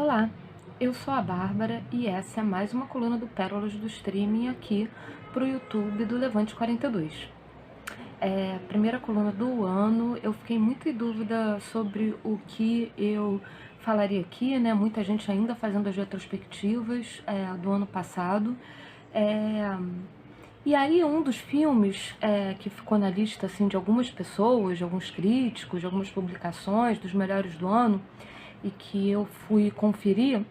Olá, eu sou a Bárbara e essa é mais uma coluna do Pérolas do Streaming aqui pro YouTube do Levante 42. Primeira coluna do ano, eu fiquei muito em dúvida sobre o que eu falaria aqui, né? Muita gente ainda fazendo as retrospectivas do ano passado. É, e aí um dos filmes que ficou na lista assim, de algumas pessoas, de alguns críticos, de algumas publicações dos melhores do ano, e que eu fui conferir,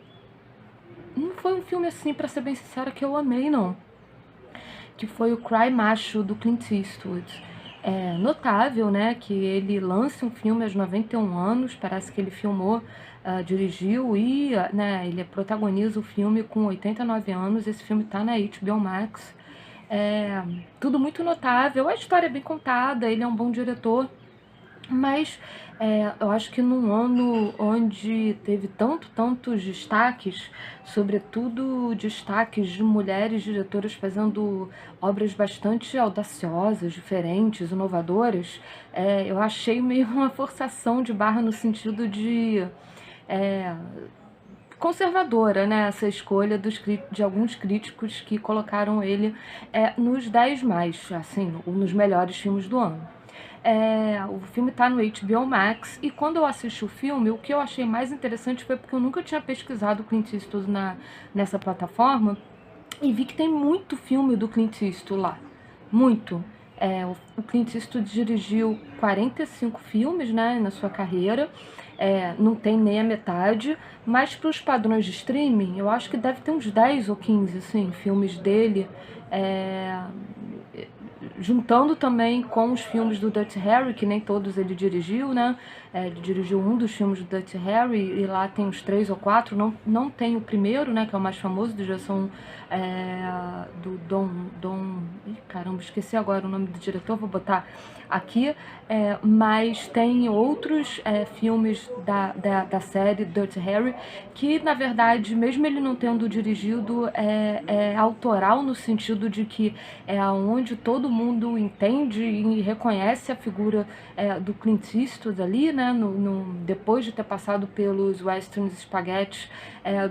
não foi um filme assim, pra ser bem sincera, que eu amei, não. Que foi o Cry Macho, do Clint Eastwood. É notável, né, que ele lance um filme aos 91 anos, parece que ele filmou, dirigiu e né, ele protagoniza o filme com 89 anos, esse filme tá na HBO Max. É, tudo muito notável, a história é bem contada, ele é um bom diretor, mas eu acho que num ano onde teve tantos destaques, sobretudo destaques de mulheres diretoras fazendo obras bastante audaciosas, diferentes, inovadoras, eu achei meio uma forçação de barra no sentido de é, conservadora, né, essa escolha de alguns críticos que colocaram ele nos 10 mais, assim, nos melhores filmes do ano. O filme tá no HBO Max e quando eu assisti o filme, o que eu achei mais interessante foi porque eu nunca tinha pesquisado o Clint Eastwood nessa plataforma e vi que tem muito filme do Clint Eastwood lá. Muito. O Clint Eastwood dirigiu 45 filmes, né, na sua carreira. Não tem nem a metade, mas para os padrões de streaming, eu acho que deve ter uns 10 ou 15 assim, filmes dele. É, Juntando também com os filmes do Dirty Harry, que nem todos ele dirigiu, né? Ele dirigiu um dos filmes do Dirty Harry e lá tem uns 3 ou 4, não tem o primeiro, né? Que é o mais famoso, de direção do Don... Ih, caramba, esqueci agora o nome do diretor, vou botar aqui. Mas tem outros filmes da série Dirty Harry que, na verdade, mesmo ele não tendo dirigido, é autoral no sentido de que é onde todo mundo entende e reconhece a figura do Clint Eastwood ali, né, depois de ter passado pelos westerns spaghetti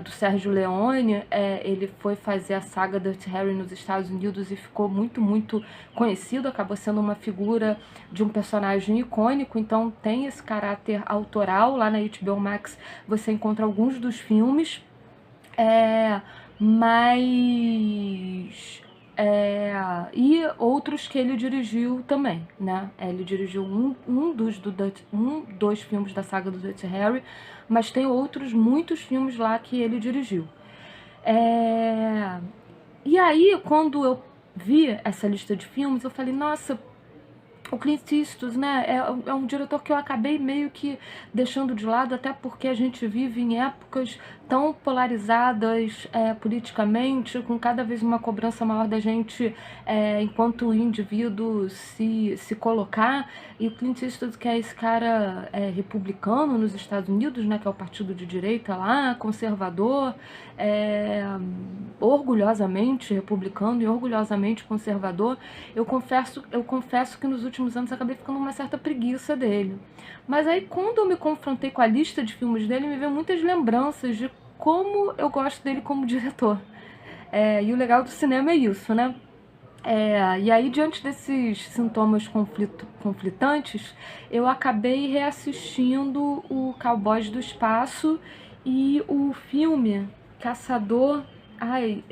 do Sergio Leone, ele foi fazer a saga Dirty Harry nos Estados Unidos e ficou muito conhecido, acabou sendo uma figura de um personagem icônico, então tem esse caráter autoral. Lá na HBO Max você encontra alguns dos filmes, mas e outros que ele dirigiu também, né? Ele dirigiu dois filmes da saga do Dirty Harry, mas tem outros muitos filmes lá que ele dirigiu. E aí, quando eu vi essa lista de filmes, eu falei, nossa, o Clint Eastwood, né, é um diretor que eu acabei meio que deixando de lado, até porque a gente vive em épocas tão polarizadas politicamente, com cada vez uma cobrança maior da gente, enquanto indivíduo, se colocar. E o Clint Eastwood, que é esse cara republicano nos Estados Unidos, né, que é o partido de direita lá, conservador, orgulhosamente republicano e orgulhosamente conservador, eu confesso que nos últimos anos acabei ficando com uma certa preguiça dele. Mas aí, quando eu me confrontei com a lista de filmes dele, me veio muitas lembranças de como eu gosto dele como diretor. E o legal do cinema é isso, né? E aí, diante desses sintomas conflitantes, eu acabei reassistindo o Cowboys do Espaço e o filme Caçador... Ai,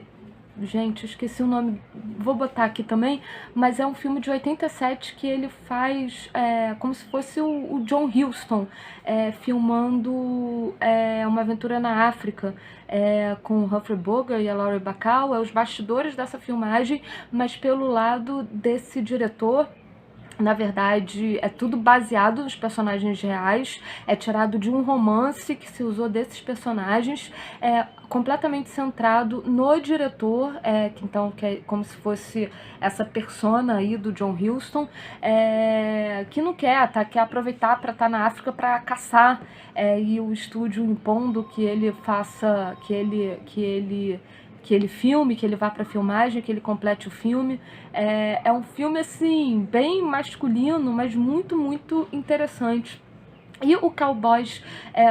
gente, esqueci o nome, vou botar aqui também, mas é um filme de 87 que ele faz como se fosse o John Huston filmando uma aventura na África, com o Humphrey Bogart e a Laurie Bacall, os bastidores dessa filmagem, mas pelo lado desse diretor. Na verdade, é tudo baseado nos personagens reais, é tirado de um romance que se usou desses personagens, completamente centrado no diretor, que é como se fosse essa persona aí do John Huston, que não quer aproveitar para estar na África para caçar, e o estúdio impondo que ele faça, que ele filme, que ele vá para filmagem, que ele complete o filme. É um filme, assim, bem masculino, mas muito interessante. E o Cowboys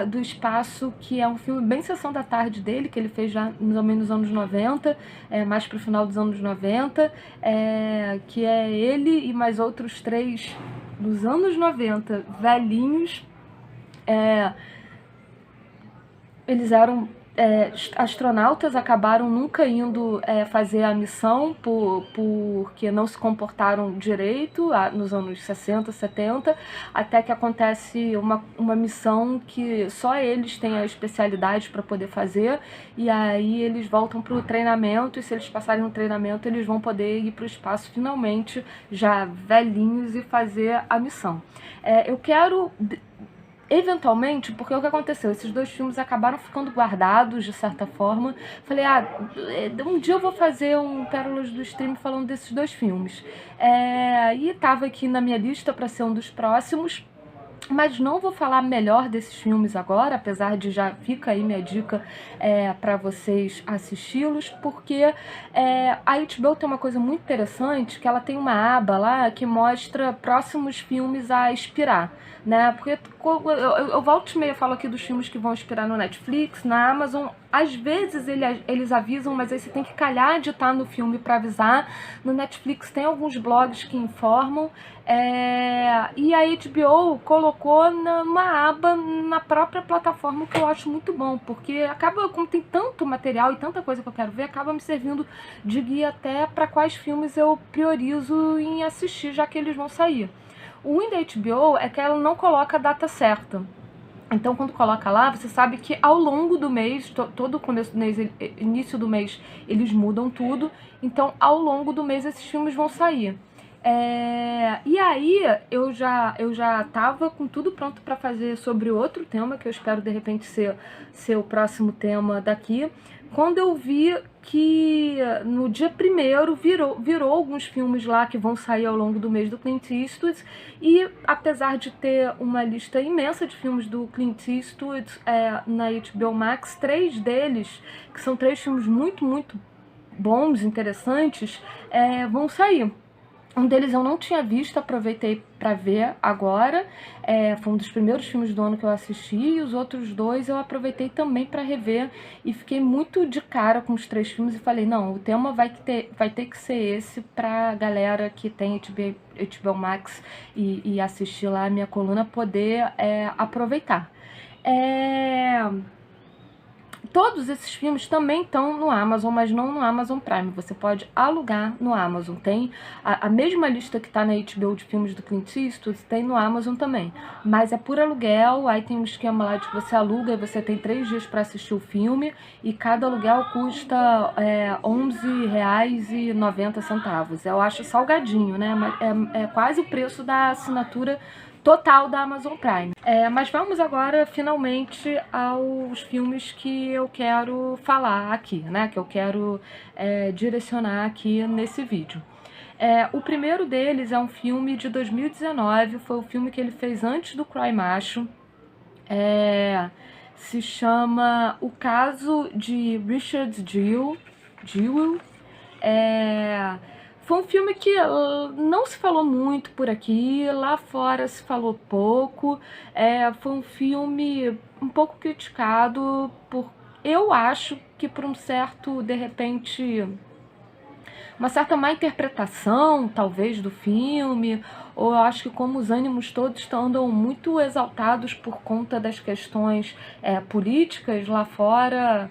do Espaço, que é um filme bem sessão da tarde dele, que ele fez já também nos anos 90, mais pro final dos anos 90, que é ele e mais outros 3 dos anos 90, velhinhos. Eles eram astronautas, acabaram nunca indo fazer a missão porque não se comportaram direito nos anos 60, 70, até que acontece uma missão que só eles têm a especialidade para poder fazer, e aí eles voltam para o treinamento, e se eles passarem no treinamento eles vão poder ir para o espaço finalmente, já velhinhos, e fazer a missão. Eu quero... Eventualmente, porque o que aconteceu? Esses 2 filmes acabaram ficando guardados, de certa forma. Falei, um dia eu vou fazer um Pérolas do Stream falando desses 2 filmes. E tava aqui na minha lista para ser um dos próximos. Mas não vou falar melhor desses filmes agora, apesar de já fica aí minha dica para vocês assisti-los, porque a HBO tem uma coisa muito interessante, que ela tem uma aba lá que mostra próximos filmes a expirar, né? Porque eu volto e meia falo aqui dos filmes que vão expirar no Netflix, na Amazon. Às vezes eles avisam, mas aí você tem que calhar de estar no filme para avisar. No Netflix tem alguns blogs que informam. E a HBO colocou numa aba na própria plataforma, o que eu acho muito bom, porque acaba, como tem tanto material e tanta coisa que eu quero ver, acaba me servindo de guia até para quais filmes eu priorizo em assistir, já que eles vão sair. O ruim da HBO é que ela não coloca a data certa. Então, quando coloca lá, você sabe que ao longo do mês, todo o começo do mês, início do mês, eles mudam tudo. Então, ao longo do mês, esses filmes vão sair. E aí, eu já tava com tudo pronto para fazer sobre outro tema, que eu espero, de repente, ser o próximo tema daqui. Quando eu vi que no dia 1º virou alguns filmes lá que vão sair ao longo do mês do Clint Eastwood, e apesar de ter uma lista imensa de filmes do Clint Eastwood na HBO Max, 3 deles, que são 3 filmes muito, muito bons, interessantes, vão sair. Um deles eu não tinha visto, aproveitei para ver agora. Foi um dos primeiros filmes do ano que eu assisti, e os outros 2 eu aproveitei também para rever, e fiquei muito de cara com os 3 filmes e falei, não, o tema vai ter que ser esse pra galera que tem HBO Max e assistir lá a minha coluna poder aproveitar. Todos esses filmes também estão no Amazon, mas não no Amazon Prime. Você pode alugar no Amazon. Tem a mesma lista que está na HBO de filmes do Clint Eastwood, tem no Amazon também. Mas é por aluguel, aí tem um esquema lá de que você aluga e você tem 3 dias para assistir o filme, e cada aluguel custa R$11,90. Eu acho salgadinho, né? É quase o preço da assinatura total da Amazon Prime. Mas vamos agora finalmente aos filmes que eu quero falar aqui, né? Que eu quero direcionar aqui nesse vídeo. O primeiro deles é um filme de 2019, foi o filme que ele fez antes do Cry Macho. Se chama O Caso de Richard Jewell. Foi um filme que não se falou muito por aqui, lá fora se falou pouco. Foi um filme um pouco criticado eu acho que por um certo, de repente, uma certa má interpretação, talvez, do filme, ou eu acho que como os ânimos todos andam muito exaltados por conta das questões políticas lá fora,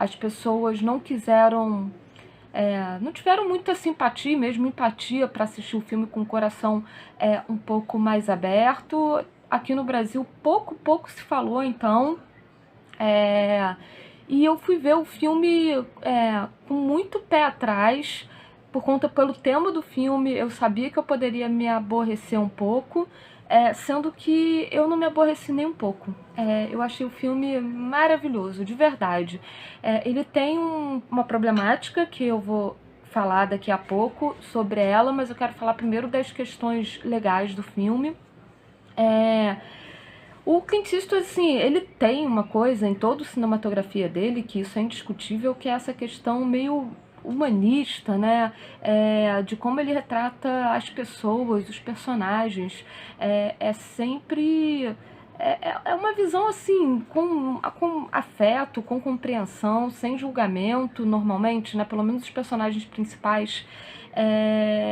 as pessoas não quiseram... não tiveram muita simpatia, mesmo empatia, para assistir o filme com o coração um pouco mais aberto. Aqui no Brasil pouco se falou, então. E eu fui ver o filme com muito pé atrás, pelo tema do filme. Eu sabia que eu poderia me aborrecer um pouco, sendo que eu não me aborreci nem um pouco. Eu achei o filme maravilhoso, de verdade. Ele tem uma problemática que eu vou falar daqui a pouco sobre ela, mas eu quero falar primeiro das questões legais do filme. O Clint Eastwood, assim, ele tem uma coisa em toda a cinematografia dele, que isso é indiscutível, que é essa questão meio humanista, né, de como ele retrata as pessoas, os personagens, é sempre... É uma visão assim, com afeto, com compreensão, sem julgamento, normalmente, né? Pelo menos os personagens principais,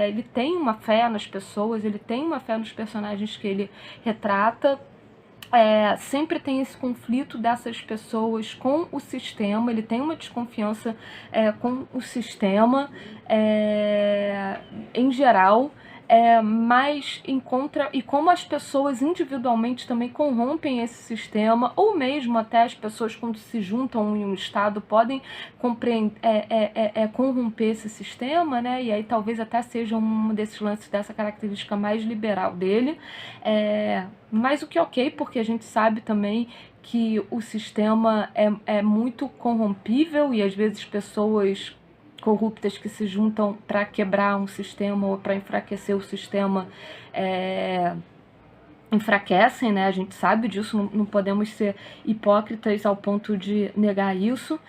ele tem uma fé nas pessoas, ele tem uma fé nos personagens que ele retrata. Sempre tem esse conflito dessas pessoas com o sistema, ele tem uma desconfiança com o sistema em geral, mas encontra, e como as pessoas individualmente também corrompem esse sistema, ou mesmo até as pessoas quando se juntam em um estado podem corromper esse sistema, né? E aí talvez até seja um desses lances dessa característica mais liberal dele, mas o que é ok, porque a gente sabe também que o sistema é muito corrompível e às vezes pessoas corruptas que se juntam para quebrar um sistema ou para enfraquecer o sistema enfraquecem, né? A gente sabe disso, não podemos ser hipócritas ao ponto de negar isso,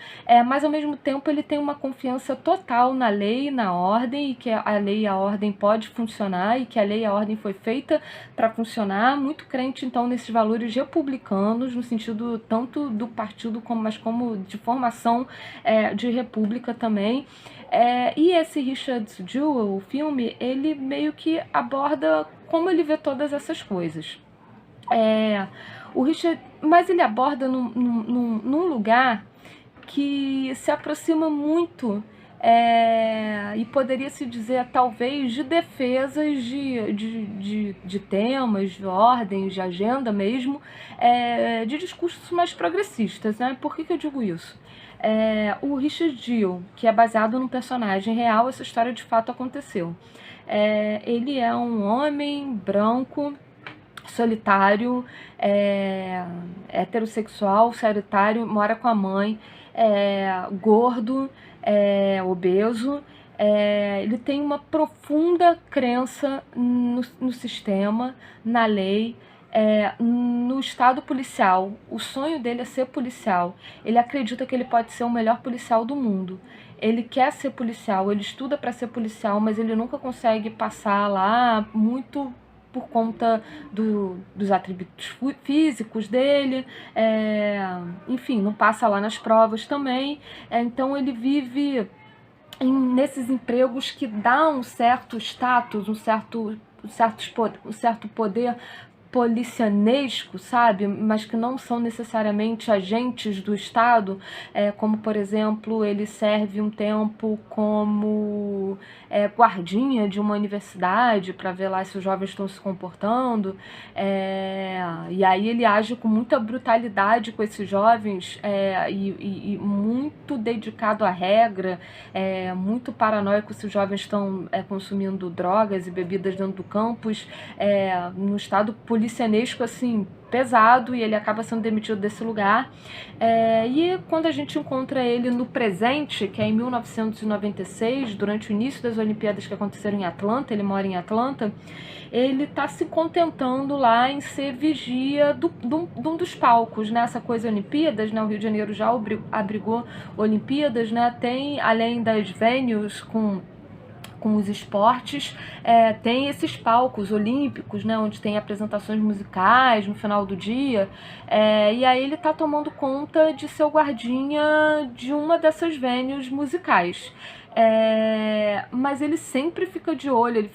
mas ao mesmo tempo ele tem uma confiança total na lei e na ordem, e que a lei e a ordem pode funcionar, e que a lei e a ordem foi feita para funcionar, muito crente então nesses valores republicanos, no sentido tanto do partido, mas como de formação de república também. E esse Richard Jewell, o filme, ele meio que aborda como ele vê todas essas coisas. O Richard, mas ele aborda num lugar que se aproxima muito, e poderia se dizer talvez de defesas de temas, de ordens, de agenda mesmo, de discursos mais progressistas, né? Por que eu digo isso? O Richard Jewell, que é baseado num personagem real, essa história de fato aconteceu. Ele é um homem branco, solitário, heterossexual, solitário, mora com a mãe, gordo, obeso. Ele tem uma profunda crença no sistema, na lei, no estado policial. O sonho dele é ser policial. Ele acredita que ele pode ser o melhor policial do mundo. Ele quer ser policial, ele estuda para ser policial, mas ele nunca consegue passar lá, muito por conta dos atributos físicos dele, enfim, não passa lá nas provas também. Então ele vive nesses empregos que dá um certo status, um certo poder policianesco, sabe? Mas que não são necessariamente agentes do Estado, como, por exemplo, ele serve um tempo como guardinha de uma universidade para ver lá se os jovens estão se comportando, e aí ele age com muita brutalidade com esses jovens, e muito dedicado à regra, muito paranoico se os jovens estão consumindo drogas e bebidas dentro do campus, no estado policianesco assim pesado, e ele acaba sendo demitido desse lugar. E quando a gente encontra ele no presente, que é em 1996, durante o início das Olimpíadas que aconteceram em Atlanta, ele mora em Atlanta, ele está se contentando lá em ser vigia de um dos palcos, né? Essa coisa Olimpíadas, né? O Rio de Janeiro já abrigou Olimpíadas, né? Tem, além das venues com os esportes, tem esses palcos olímpicos, né, onde tem apresentações musicais no final do dia, e aí ele está tomando conta de ser o guardinha de uma dessas venues musicais. Mas ele sempre fica de olho,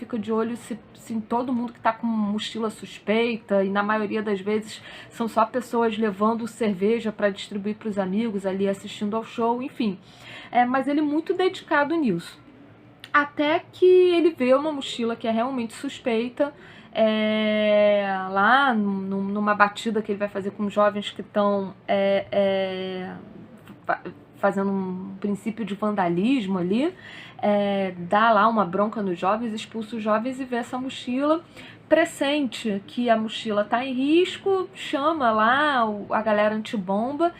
se em todo mundo que está com mochila suspeita, e na maioria das vezes são só pessoas levando cerveja para distribuir para os amigos ali assistindo ao show, enfim. Mas ele é muito dedicado nisso. Até que ele vê uma mochila que é realmente suspeita, lá numa batida que ele vai fazer com jovens que estão fazendo um princípio de vandalismo ali, dá lá uma bronca nos jovens, expulsa os jovens e vê essa mochila, pressente que a mochila está em risco, chama lá a galera antibomba.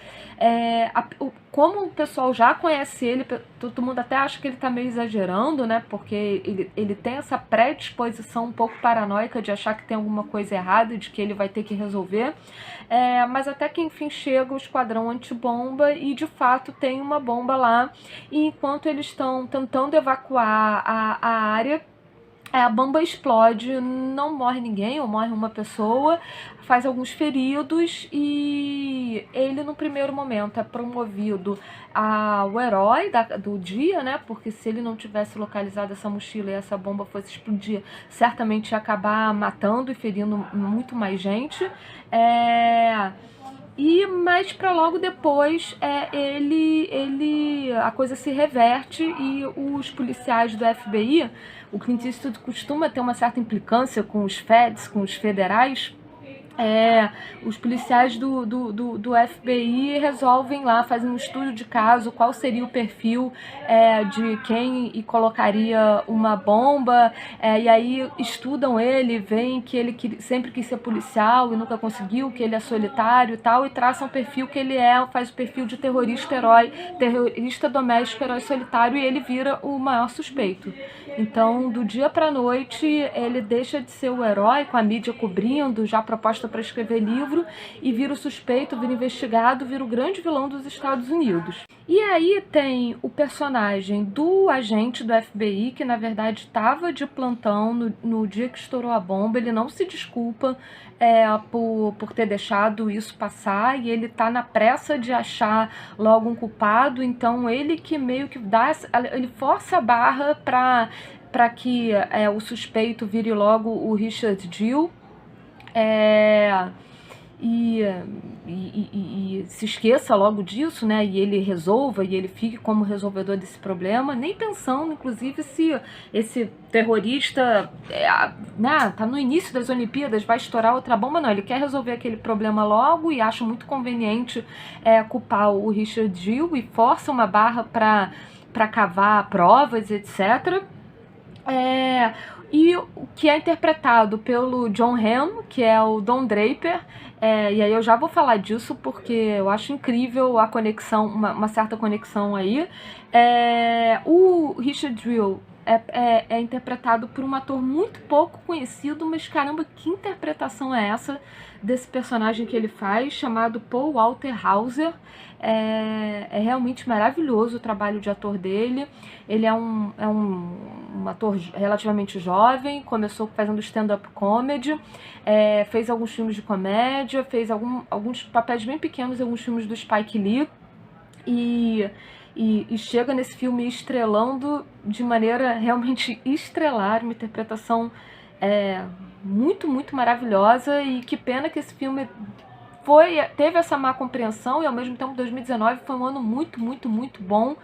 Como o pessoal já conhece ele, todo mundo até acha que ele está meio exagerando, né? Porque ele tem essa predisposição um pouco paranoica de achar que tem alguma coisa errada, de que ele vai ter que resolver. Mas até que enfim chega o esquadrão antibomba e de fato tem uma bomba lá. E enquanto eles estão tentando evacuar a área, a bomba explode, não morre ninguém, ou morre uma pessoa, faz alguns feridos e ele no primeiro momento é promovido ao herói do dia, né? Porque se ele não tivesse localizado essa mochila e essa bomba fosse explodir, certamente ia acabar matando e ferindo muito mais gente. Mas para logo depois a coisa se reverte e os policiais do FBI, o Clint Eastwood costuma ter uma certa implicância com os feds, com os federais. Os policiais do FBI resolvem lá, fazem um estudo de caso, qual seria o perfil de quem colocaria uma bomba, e aí estudam ele, veem que ele sempre quis ser policial e nunca conseguiu, que ele é solitário e tal, e traçam o perfil que ele faz o perfil de terrorista-herói, terrorista doméstico, herói solitário, e ele vira o maior suspeito. Então, do dia pra noite, ele deixa de ser o herói, com a mídia cobrindo, já proposta para escrever livro, e vira o suspeito, vira investigado, vira o grande vilão dos Estados Unidos. E aí tem o personagem do agente do FBI, que na verdade estava de plantão no dia que estourou a bomba. Ele não se desculpa por ter deixado isso passar, e ele tá na pressa de achar logo um culpado. Então ele que meio que ele força a barra para que o suspeito vire logo o Richard Jewell. E se esqueça logo disso, né? E ele resolva, e ele fique como resolvedor desse problema, nem pensando, inclusive, se esse terrorista tá no início das Olimpíadas, vai estourar outra bomba. Não, ele quer resolver aquele problema logo e acha muito conveniente culpar o Richard Jewell e força uma barra para cavar provas, etc. E o que é interpretado pelo Jon Hamm, que é o Don Draper. E aí eu já vou falar disso porque eu acho incrível a conexão, uma certa conexão aí. O Richard Jewell é interpretado por um ator muito pouco conhecido, mas caramba, que interpretação é essa desse personagem que ele faz, chamado Paul Walter Hauser. É realmente maravilhoso o trabalho de ator dele. Ele é um ator relativamente jovem, começou fazendo stand-up comedy, fez alguns filmes de comédia, fez alguns papéis bem pequenos em alguns filmes do Spike Lee, e chega nesse filme estrelando de maneira realmente estelar, uma interpretação muito, muito maravilhosa. E que pena que esse filme teve essa má compreensão, e ao mesmo tempo 2019 foi um ano muito, muito, muito bom.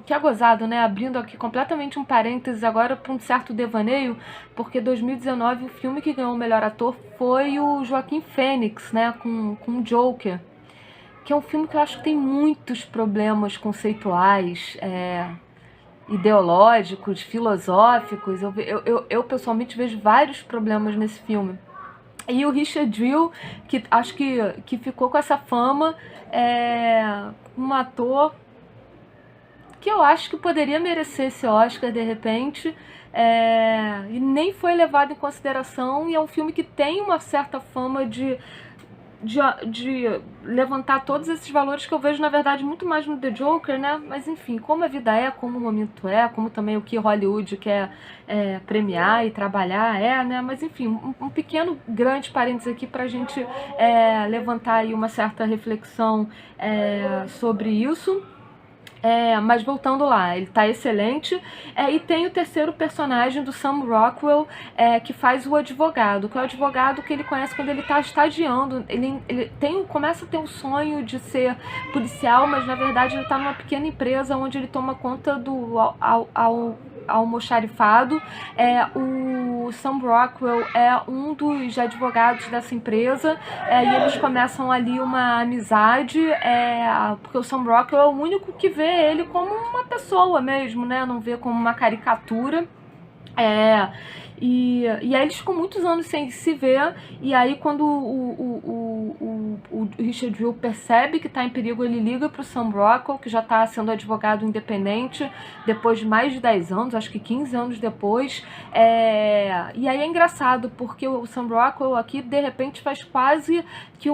Que é gozado, né? Abrindo aqui completamente um parênteses agora para um certo devaneio, porque 2019 o filme que ganhou o melhor ator foi o Joaquin Phoenix, né? Com o Joker, que é um filme que eu acho que tem muitos problemas conceituais, ideológicos, filosóficos. Eu pessoalmente vejo vários problemas nesse filme. E o Richard Jewell, que acho que ficou com essa fama, um ator que eu acho que poderia merecer esse Oscar de repente, e nem foi levado em consideração. E é um filme que tem uma certa fama de levantar todos esses valores que eu vejo, na verdade, muito mais no The Joker, né? Mas enfim, como a vida como o momento como também o que Hollywood quer premiar e trabalhar né? Mas enfim, um pequeno, grande parênteses aqui pra gente levantar aí uma certa reflexão sobre isso. Mas voltando lá, ele tá excelente. E tem o terceiro personagem do Sam Rockwell, que faz o advogado, que é o advogado que ele conhece quando ele tá estagiando. Ele começa a ter um sonho de ser policial, mas na verdade ele tá numa pequena empresa onde ele toma conta do almoxarifado. O Sam Rockwell é um dos advogados dessa empresa, e eles começam ali uma amizade, porque o Sam Rockwell é o único que vê ele como uma pessoa mesmo, né? Não vê como uma caricatura. É, e aí eles ficam muitos anos sem se ver, e aí quando o Richard Jewell percebe que está em perigo, ele liga para o Sam Rockwell, que já está sendo advogado independente, depois de mais de 10 anos, acho que 15 anos depois, e aí é engraçado, porque o Sam Rockwell aqui, de repente, faz quase que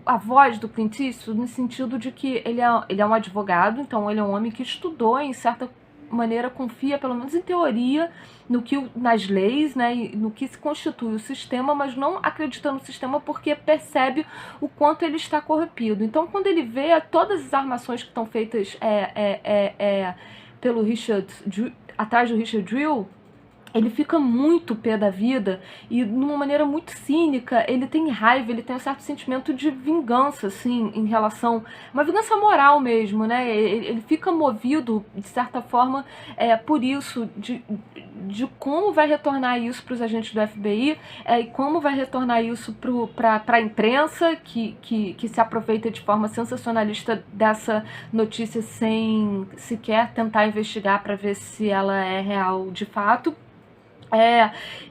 a voz do Clint Eastwood, no sentido de que ele é um advogado, então ele é um homem que estudou em certa maneira, confia, pelo menos em teoria, nas leis, né, no que se constitui o sistema, mas não acredita no sistema porque percebe o quanto ele está corrompido. Então, quando ele vê todas as armações que estão feitas pelo atrás do Richard Jewell, ele fica muito pé da vida e, de uma maneira muito cínica, ele tem raiva, ele tem um certo sentimento de vingança, assim, em relação... Uma vingança moral mesmo, né? Ele fica movido, de certa forma, por isso, de como vai retornar isso para os agentes do FBI e como vai retornar isso para a imprensa, que se aproveita de forma sensacionalista dessa notícia sem sequer tentar investigar para ver se ela é real de fato.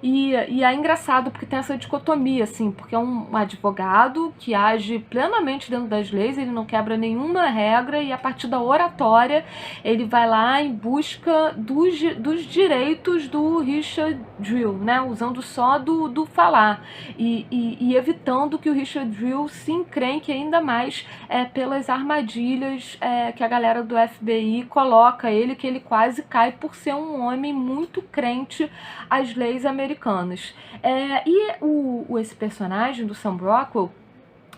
E é engraçado porque tem essa dicotomia, assim, porque é um advogado que age plenamente dentro das leis, ele não quebra nenhuma regra e a partir da oratória ele vai lá em busca dos direitos do Richard Jewell, né, usando só do falar e evitando que o Richard Jewell se encrenque ainda mais pelas armadilhas que a galera do FBI coloca ele, que ele quase cai por ser um homem muito crente as leis americanas. Esse personagem do Sam Rockwell,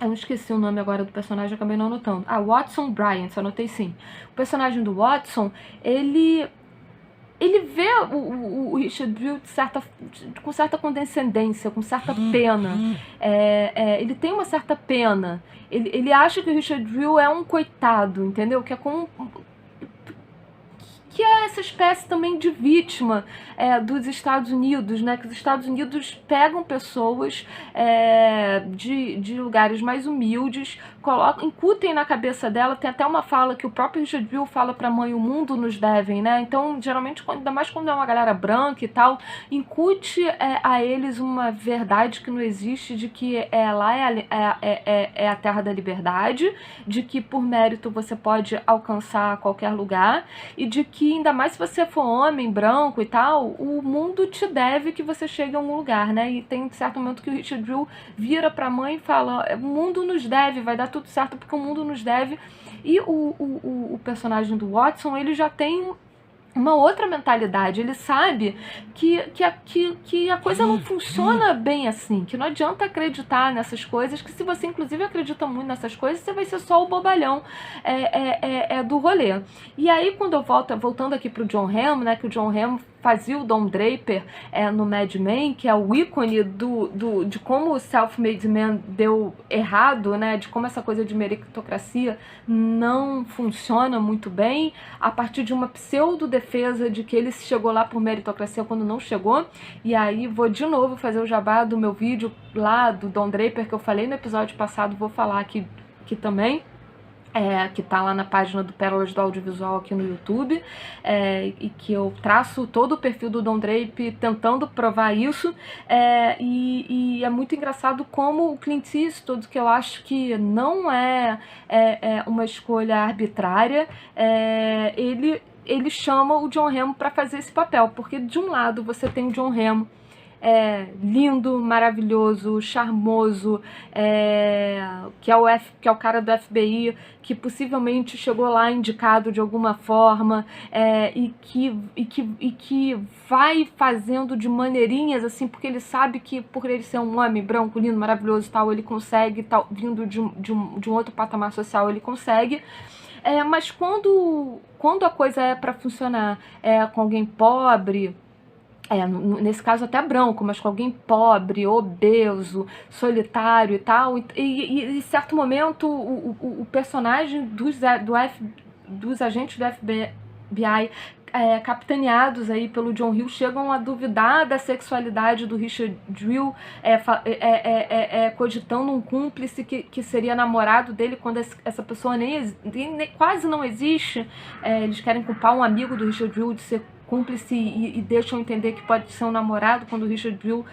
eu não esqueci o nome agora do personagem, acabei não anotando. Watson Bryant, anotei sim. O personagem do Watson, ele vê o Richard Jewell com certa condescendência, com certa pena. Ele tem uma certa pena. Ele acha que o Richard Jewell é um coitado, entendeu? Que é essa espécie também de vítima dos Estados Unidos, né? Que os Estados Unidos pegam pessoas de lugares mais humildes, incutem na cabeça dela, tem até uma fala que o próprio Richard Jewell fala pra mãe, o mundo nos devem, né? Então, geralmente, ainda mais quando é uma galera branca e tal, incute a eles uma verdade que não existe, de que lá é a terra da liberdade, de que por mérito você pode alcançar qualquer lugar, e de que ainda mais se você for homem, branco e tal, o mundo te deve que você chegue a algum lugar, né? E tem um certo momento que o Richard Jewell vira pra mãe e fala, o mundo nos deve, vai dar tudo certo porque o mundo nos deve. E o personagem do Watson, ele já tem uma outra mentalidade, ele sabe que a coisa não funciona bem assim, que não adianta acreditar nessas coisas, que se você inclusive acredita muito nessas coisas, você vai ser só o bobalhão do rolê. E aí quando eu voltando aqui pro Jon Hamm, né, que o Jon Hamm fazia o Don Draper no Mad Men, que é o ícone de como o Self-Made Man deu errado, né, de como essa coisa de meritocracia não funciona muito bem, a partir de uma pseudo-defesa de que ele chegou lá por meritocracia quando não chegou. E aí vou de novo fazer o jabá do meu vídeo lá do Don Draper, que eu falei no episódio passado, vou falar aqui também. Que tá lá na página do Pérolas do Audiovisual aqui no YouTube, e que eu traço todo o perfil do Don Draper tentando provar isso, e é muito engraçado como o Clint Eastwood, que eu acho que não é uma escolha arbitrária, ele chama o Jon Hamm para fazer esse papel, porque de um lado você tem o Jon Hamm, lindo, maravilhoso, charmoso, que é o cara do FBI, que possivelmente chegou lá indicado de alguma forma, e que vai fazendo de maneirinhas, assim, porque ele sabe que por ele ser um homem branco, lindo, maravilhoso e tal, ele consegue, tal, vindo de um outro patamar social, ele consegue. Mas quando a coisa é para funcionar com alguém pobre, nesse caso até branco, mas com alguém pobre, obeso, solitário e tal, e em certo momento o personagem dos agentes do FBI, capitaneados aí pelo John Hill, chegam a duvidar da sexualidade do Richard Jewell, cogitando um cúmplice que seria namorado dele, quando essa pessoa nem quase não existe. Eles querem culpar um amigo do Richard Jewell de ser cúmplice e deixam entender que pode ser um namorado, quando o Richard Jewell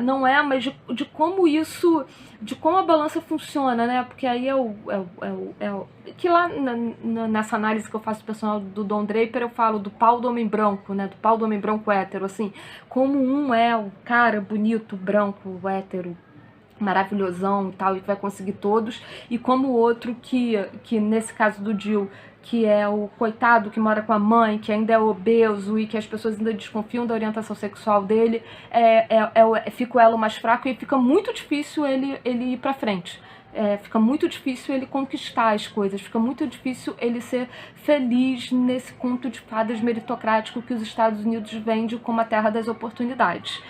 não é, mas de como isso, de como a balança funciona, né? Porque aí que lá nessa análise que eu faço personal do Don Draper, eu falo do pau do homem branco, né? Do pau do homem branco hétero, assim, como um é o cara bonito, branco, hétero, maravilhosão e tal, e que vai conseguir todos, e como o outro que nesse caso do Jill, que é o coitado que mora com a mãe, que ainda é obeso e que as pessoas ainda desconfiam da orientação sexual dele, fica o elo mais fraco e fica muito difícil ele ir pra frente. Fica muito difícil ele conquistar as coisas, fica muito difícil ele ser feliz nesse conto de fadas meritocrático que os Estados Unidos vende como a terra das oportunidades.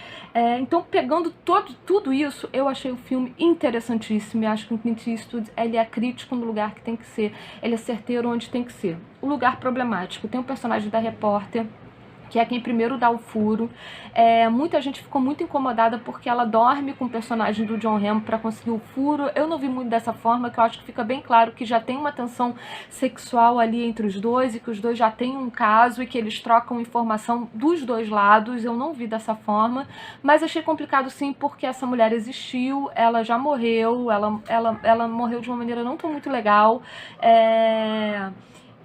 Então, pegando tudo isso, eu achei o filme interessantíssimo e acho que o Clint Eastwood ele é crítico no lugar que tem que ser, ele é certeiro onde tem que ser. O lugar problemático, tem um personagem da repórter, que é quem primeiro dá o furo. Muita gente ficou muito incomodada porque ela dorme com o personagem do Jon Hamm para conseguir o furo. Eu não vi muito dessa forma, que eu acho que fica bem claro que já tem uma tensão sexual ali entre os dois e que os dois já têm um caso e que eles trocam informação dos dois lados. Eu não vi dessa forma, mas achei complicado sim, porque essa mulher existiu, ela já morreu, ela morreu de uma maneira não tão muito legal,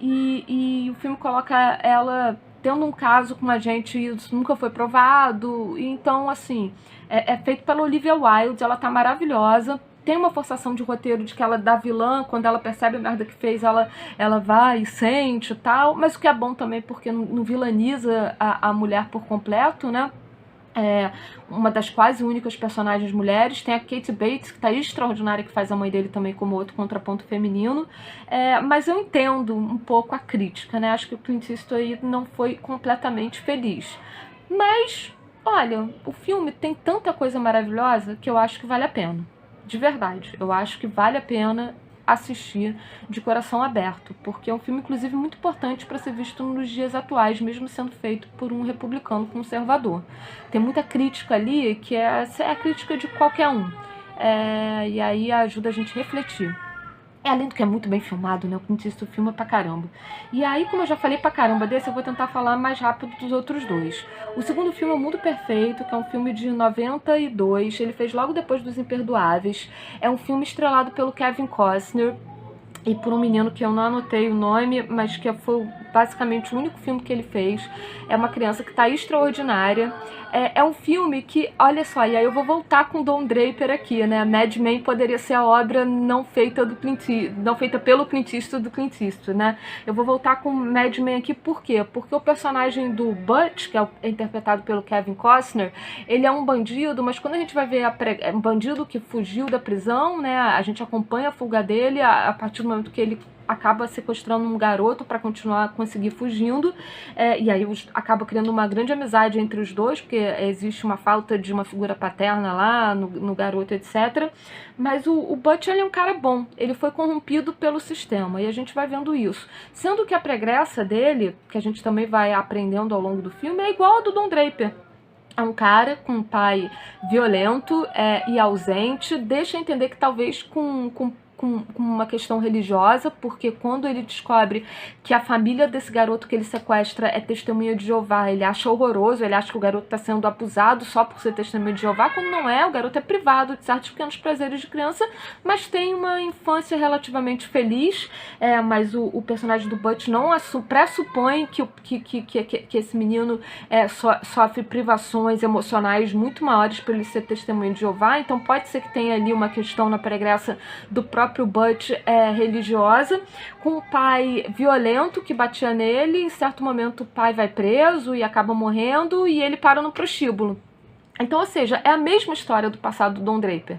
e o filme coloca ela tendo um caso com a gente, isso nunca foi provado. Então, assim, é feito pela Olivia Wilde, ela tá maravilhosa. Tem uma forçação de roteiro de que ela dá vilã, quando ela percebe a merda que fez, ela vai e sente e tal, mas o que é bom também, porque não vilaniza a mulher por completo, né? Uma das quase únicas personagens mulheres. Tem a Kate Bates, que tá extraordinária, que faz a mãe dele também como outro contraponto feminino. Mas eu entendo um pouco a crítica, né? Acho que o Clint Eastwood não foi completamente feliz. Mas, olha, o filme tem tanta coisa maravilhosa que eu acho que vale a pena. De verdade, eu acho que vale a pena assistir de coração aberto, porque é um filme, inclusive, muito importante para ser visto nos dias atuais, mesmo sendo feito por um republicano conservador. Tem muita crítica ali que é a crítica de qualquer um, e aí ajuda a gente a refletir. Além do que é muito bem filmado, né? O Clint Eastwood filma pra caramba. E aí, como eu já falei pra caramba desse, eu vou tentar falar mais rápido dos outros dois. O segundo filme é O Mundo Perfeito, que é um filme de 92. Ele fez logo depois dos Imperdoáveis. É um filme estrelado pelo Kevin Costner e por um menino que eu não anotei o nome, mas que foi basicamente o único filme que ele fez. É uma criança que está extraordinária. É um filme que, olha só, e aí eu vou voltar com Don Draper aqui, né? Mad Men poderia ser a obra não feita pelo Clint Eastwood do Clint Eastwood, né? Eu vou voltar com Mad Men aqui, por quê? Porque o personagem do Butch, que é interpretado pelo Kevin Costner, ele é um bandido, mas quando a gente vai ver um bandido que fugiu da prisão, né? A gente acompanha a fuga dele a partir do momento que ele acaba sequestrando um garoto para conseguir fugindo, e aí acaba criando uma grande amizade entre os dois, porque existe uma falta de uma figura paterna lá no garoto, etc. Mas o Butch, ele é um cara bom, ele foi corrompido pelo sistema, e a gente vai vendo isso. Sendo que a pregressa dele, que a gente também vai aprendendo ao longo do filme, é igual a do Don Draper. É um cara com um pai violento e ausente, deixa entender que talvez com uma questão religiosa, porque quando ele descobre que a família desse garoto que ele sequestra é testemunha de Jeová, ele acha horroroso, ele acha que o garoto está sendo abusado só por ser testemunha de Jeová, quando não é. O garoto é privado de certos pequenos prazeres de criança, mas tem uma infância relativamente feliz, mas o personagem do Butch não pressupõe que esse menino sofre privações emocionais muito maiores para ele ser testemunha de Jeová. Então pode ser que tenha ali uma questão na pregressa do próprio Butch religiosa, com o pai violento que batia nele. Em certo momento o pai vai preso e acaba morrendo e ele para no prostíbulo. Então, ou seja, é a mesma história do passado do Don Draper.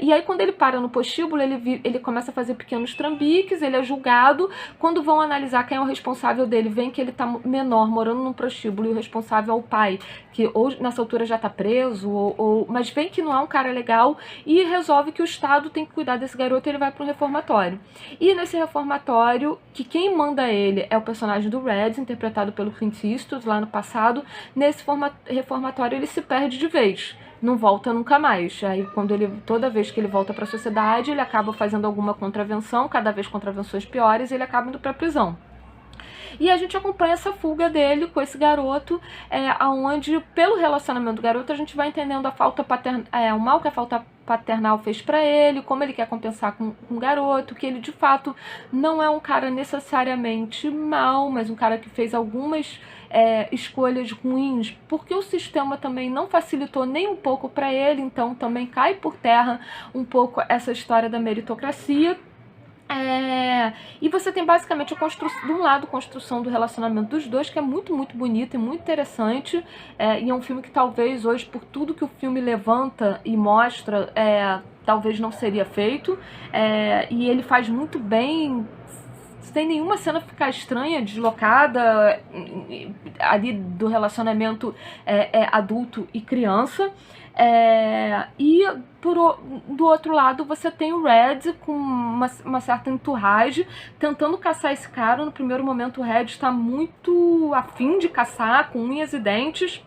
E aí quando ele para no prostíbulo, ele começa a fazer pequenos trambiques, ele é julgado. Quando vão analisar quem é o responsável dele, vem que ele tá menor, morando num prostíbulo, e o responsável é o pai, que ou nessa altura já tá preso, mas vem que não é um cara legal, e resolve que o Estado tem que cuidar desse garoto, e ele vai para um reformatório. E nesse reformatório, que quem manda ele é o personagem do Red, interpretado pelo Clint Eastwood lá no passado. Nesse reformatório ele se perde de vez, não volta nunca mais. Aí toda vez que ele volta para a sociedade, ele acaba fazendo alguma contravenção, cada vez contravenções piores, e ele acaba indo para a prisão. E a gente acompanha essa fuga dele com esse garoto, aonde, pelo relacionamento do garoto, a gente vai entendendo a falta o mal que a falta paternal fez pra ele, como ele quer compensar com o garoto, que ele de fato não é um cara necessariamente mau, mas um cara que fez algumas escolhas ruins, porque o sistema também não facilitou nem um pouco para ele, então também cai por terra um pouco essa história da meritocracia. E você tem basicamente de um lado a construção do relacionamento dos dois, que é muito, muito bonito e muito interessante, e é um filme que talvez hoje, por tudo que o filme levanta e mostra, talvez não seria feito, e ele faz muito bem, sem nenhuma cena ficar estranha, deslocada, ali do relacionamento adulto e criança. E do outro lado você tem o Red com uma certa entourage tentando caçar esse cara. No primeiro momento o Red está muito afim de caçar, com unhas e dentes.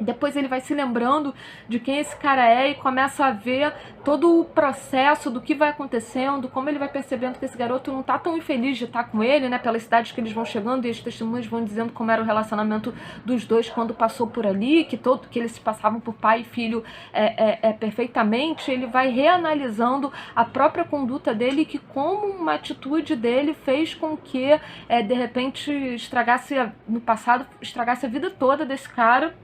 Depois ele vai se lembrando de quem esse cara é e começa a ver todo o processo do que vai acontecendo, como ele vai percebendo que esse garoto não tá tão infeliz de estar com ele, né, pelas cidades que eles vão chegando, e as testemunhas vão dizendo como era o relacionamento dos dois quando passou por ali, que eles se passavam por pai e filho perfeitamente. Ele vai reanalisando a própria conduta dele, que como uma atitude dele fez com que de repente no passado estragasse a vida toda desse cara.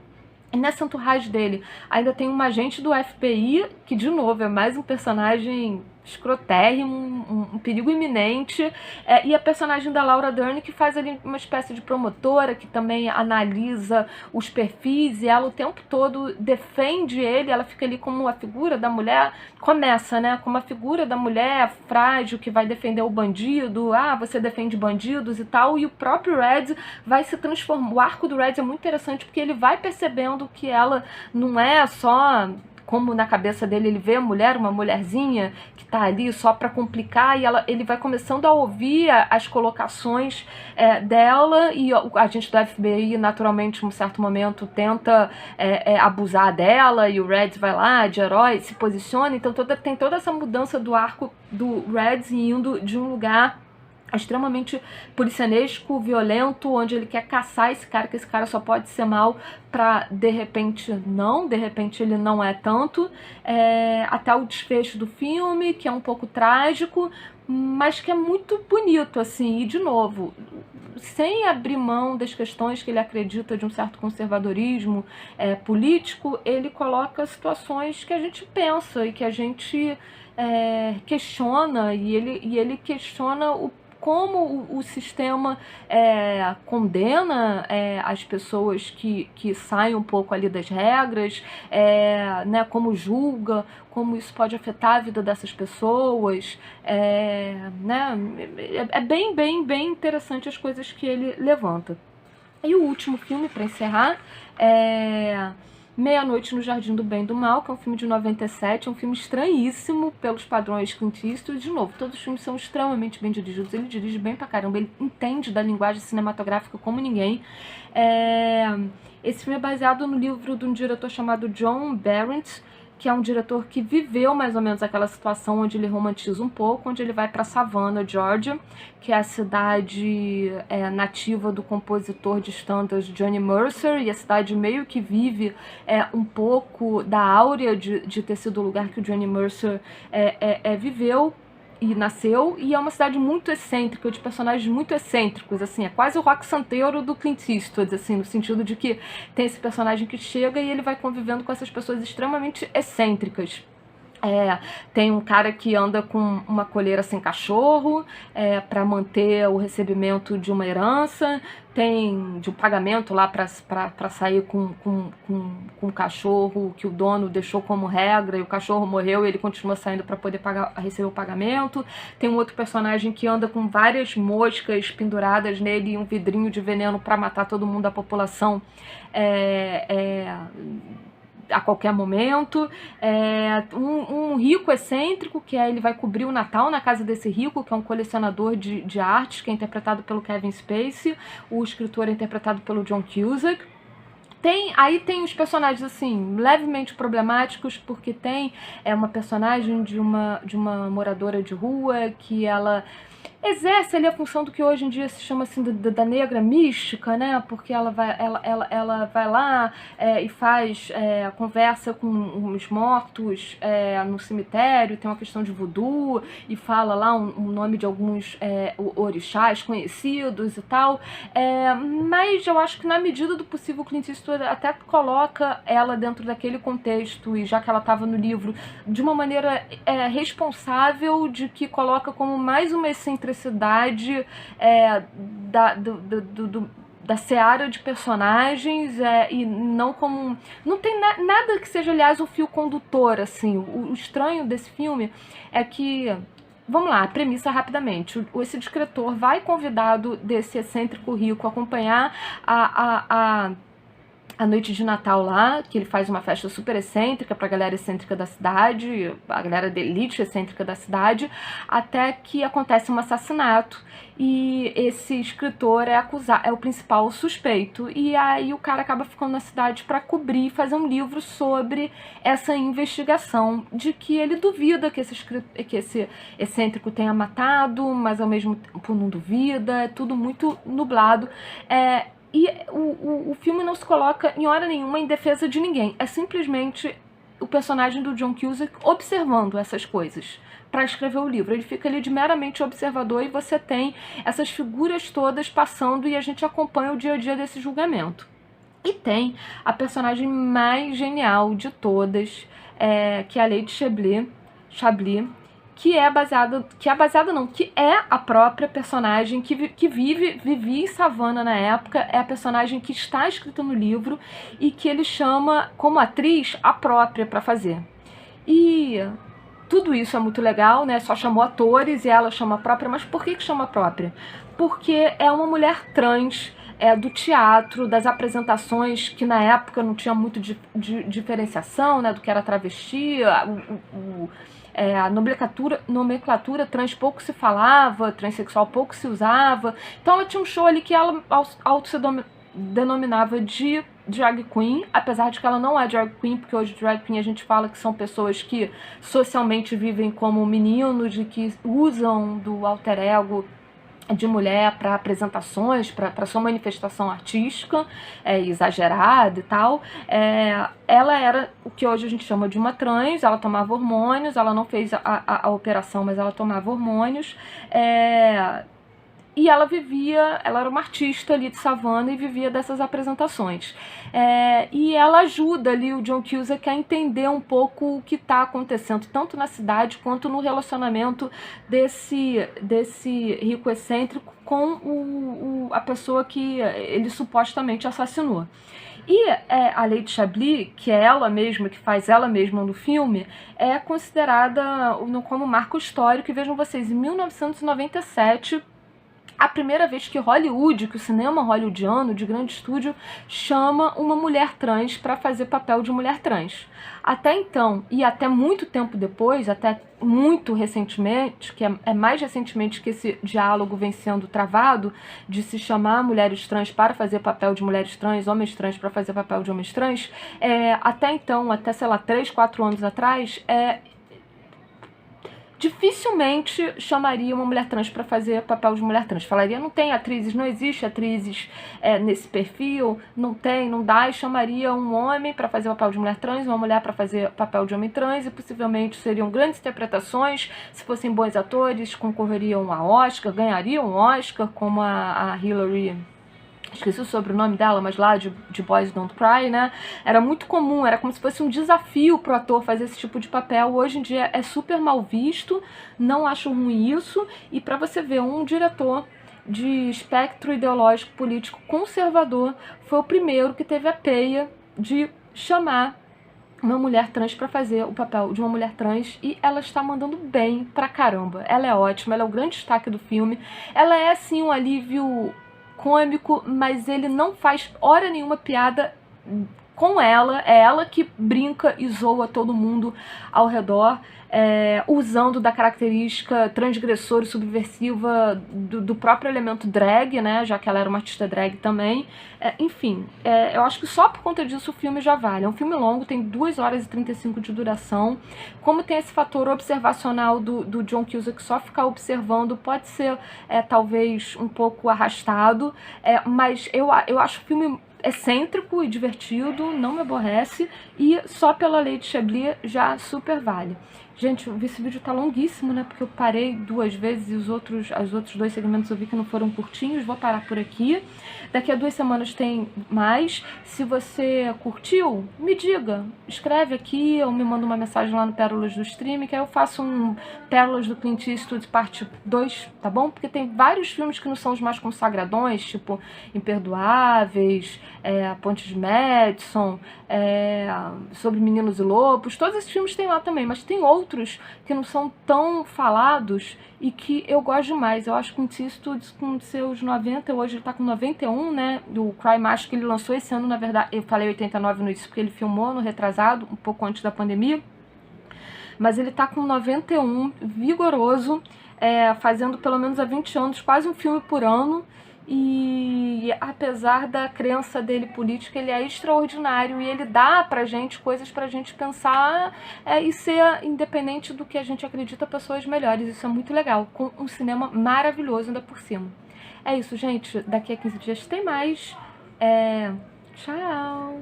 E nessa entourage dele ainda tem um agente do FBI, que de novo é mais um personagem escrotérrimo, um perigo iminente, e a personagem da Laura Dern, que faz ali uma espécie de promotora, que também analisa os perfis, e ela o tempo todo defende ele. Ela fica ali como a figura da mulher, começa, né, como a figura da mulher frágil que vai defender o bandido, você defende bandidos e tal, e o próprio Red vai se transformar. O arco do Red é muito interessante, porque ele vai percebendo que ela não é só, como na cabeça dele ele vê a mulher, uma mulherzinha que tá ali só para complicar, e ele vai começando a ouvir as colocações dela, e o agente do FBI naturalmente em um certo momento tenta abusar dela, e o Red vai lá de herói, se posiciona. Então tem toda essa mudança do arco do Red indo de um lugar extremamente policianesco, violento, onde ele quer caçar esse cara, que esse cara só pode ser mal, pra de repente ele não é tanto, até o desfecho do filme, que é um pouco trágico, mas que é muito bonito, assim. E de novo, sem abrir mão das questões que ele acredita de um certo conservadorismo político, ele coloca situações que a gente pensa e que a gente questiona, e ele questiona como o sistema condena as pessoas que saem um pouco ali das regras, né, como julga, como isso pode afetar a vida dessas pessoas, né, bem interessante as coisas que ele levanta. E o último filme, para encerrar, Meia-Noite no Jardim do Bem e do Mal, que é um filme de 97, é um filme estranhíssimo pelos padrões Clint Eastwood. De novo, todos os filmes são extremamente bem dirigidos, ele dirige bem pra caramba, ele entende da linguagem cinematográfica como ninguém. Esse filme é baseado no livro de um diretor chamado John Berendt, que é um diretor que viveu mais ou menos aquela situação onde ele romantiza um pouco, onde ele vai para Savannah, Georgia, que é a cidade nativa do compositor de standards Johnny Mercer, e a cidade meio que vive um pouco da áurea de ter sido o lugar que o Johnny Mercer viveu e nasceu, e é uma cidade muito excêntrica, de personagens muito excêntricos, assim, é quase o Rock Santeiro do Clint Eastwood, assim, no sentido de que tem esse personagem que chega e ele vai convivendo com essas pessoas extremamente excêntricas. Tem um cara que anda com uma coleira sem cachorro para manter o recebimento de uma herança, tem de um pagamento lá para sair com um cachorro que o dono deixou como regra, e o cachorro morreu e ele continua saindo para poder receber o pagamento. Tem um outro personagem que anda com várias moscas penduradas nele e um vidrinho de veneno para matar todo mundo da população a qualquer momento. Um rico excêntrico, que ele vai cobrir o Natal na casa desse rico, que é um colecionador de artes, que é interpretado pelo Kevin Spacey. O escritor é interpretado pelo John Cusack. Aí tem os personagens assim levemente problemáticos, porque tem uma personagem de uma moradora de rua que ela exerce ali a função do que hoje em dia se chama assim da negra mística, né? Porque ela vai lá e faz conversa com os mortos no cemitério, tem uma questão de voodoo e fala lá um nome de alguns orixás conhecidos e tal. Mas eu acho que na medida do possível o Clint Eastwood até coloca ela dentro daquele contexto, e já que ela estava no livro, de uma maneira responsável, de que coloca como mais uma excentricidade da seara de personagens, e não como... Não tem nada que seja, aliás, um fio condutor, assim. O estranho desse filme é que... Vamos lá, a premissa rapidamente. Esse escritor vai convidado desse excêntrico rico acompanhar a noite de Natal lá, que ele faz uma festa super excêntrica pra galera excêntrica da cidade, a galera da elite excêntrica da cidade, até que acontece um assassinato e esse escritor é o principal suspeito. E aí o cara acaba ficando na cidade para cobrir e fazer um livro sobre essa investigação, de que ele duvida que esse excêntrico tenha matado, mas ao mesmo tempo não duvida, é tudo muito nublado. E o filme não se coloca em hora nenhuma em defesa de ninguém. É simplesmente o personagem do John Cusack observando essas coisas para escrever o livro. Ele fica ali de meramente observador e você tem essas figuras todas passando e a gente acompanha o dia a dia desse julgamento. E tem a personagem mais genial de todas, que é a Lady Chablis, que é a própria personagem que vivia em Savannah na época, é a personagem que está escrita no livro e que ele chama como atriz a própria para fazer. E tudo isso é muito legal, né? Só chamou atores e ela chama a própria, mas por que chama a própria? Porque é uma mulher trans, do teatro, das apresentações, que na época não tinha muito diferenciação, né, do que era travesti, a nomenclatura trans pouco se falava, transexual pouco se usava. Então ela tinha um show ali que ela auto se denominava de drag queen, apesar de que ela não é drag queen, porque hoje drag queen a gente fala que são pessoas que socialmente vivem como meninos e que usam do alter ego de mulher para apresentações, para sua manifestação artística exagerada e tal. Ela era o que hoje a gente chama de uma trans, ela tomava hormônios, ela não fez a operação, mas ela tomava hormônios, e ela era uma artista ali de Savannah e vivia dessas apresentações. E ela ajuda ali o John Cusack a entender um pouco o que está acontecendo, tanto na cidade quanto no relacionamento desse rico excêntrico com a pessoa que ele supostamente assassinou. E a Lady Chablis, que é ela mesma, que faz ela mesma no filme, é considerada como marco histórico. E vejam vocês, em 1997... a primeira vez que Hollywood, que o cinema hollywoodiano de grande estúdio, chama uma mulher trans para fazer papel de mulher trans. Até então, e até muito tempo depois, até muito recentemente, que é mais recentemente que esse diálogo vem sendo travado, de se chamar mulheres trans para fazer papel de mulheres trans, homens trans para fazer papel de homens trans, até então, até, sei lá, 3, 4 anos atrás, dificilmente chamaria uma mulher trans para fazer papel de mulher trans. Falaria, não tem atrizes, não existe atrizes nesse perfil, não tem, não dá, e chamaria um homem para fazer papel de mulher trans, uma mulher para fazer papel de homem trans, e possivelmente seriam grandes interpretações, se fossem bons atores, concorreriam a Oscar, ganhariam um Oscar, como a Hillary... esqueci o sobrenome dela, mas lá de Boys Don't Cry, né? Era muito comum, era como se fosse um desafio pro ator fazer esse tipo de papel. Hoje em dia é super mal visto, não acho ruim isso. E para você ver, um diretor de espectro ideológico político conservador foi o primeiro que teve a peia de chamar uma mulher trans para fazer o papel de uma mulher trans, e ela está mandando bem pra caramba. Ela é ótima, ela é o grande destaque do filme. Ela é, assim, um alívio cômico, mas ele não faz hora nenhuma piada com ela, é ela que brinca e zoa todo mundo ao redor, usando da característica transgressora e subversiva do próprio elemento drag, né, já que ela era uma artista drag também. Enfim, eu acho que só por conta disso o filme já vale. É um filme longo, tem 2 horas e 35 de duração. Como tem esse fator observacional do John Cusack, só ficar observando pode ser talvez um pouco arrastado, mas eu acho o filme excêntrico e divertido, não me aborrece, e só pela Lei de Chablis já super vale. Gente, esse vídeo tá longuíssimo, né, porque eu parei 2 vezes e os outros 2 segmentos eu vi que não foram curtinhos, vou parar por aqui. Daqui a 2 semanas tem mais. Se você curtiu, me diga, escreve aqui ou me manda uma mensagem lá no Pérolas do Stream, que aí eu faço um Pérolas do Clint Eastwood parte 2, tá bom? Porque tem vários filmes que não são os mais consagradões, tipo Imperdoáveis, A Ponte de Madison, Sobre Meninos e Lobos, todos esses filmes tem lá também, mas tem outros que não são tão falados e que eu gosto demais. Eu acho que o Clint Eastwood com seus 90, hoje ele tá com 91, né, do Cry Macho que ele lançou esse ano, na verdade, eu falei 89 no início porque ele filmou no retrasado, um pouco antes da pandemia, mas ele tá com 91, vigoroso, fazendo pelo menos há 20 anos, quase um filme por ano. E apesar da crença dele política, ele é extraordinário e ele dá pra gente coisas pra gente pensar e ser, independente do que a gente acredita, pessoas melhores. Isso é muito legal, com um cinema maravilhoso ainda por cima. É isso, gente. Daqui a 15 dias tem mais. Tchau!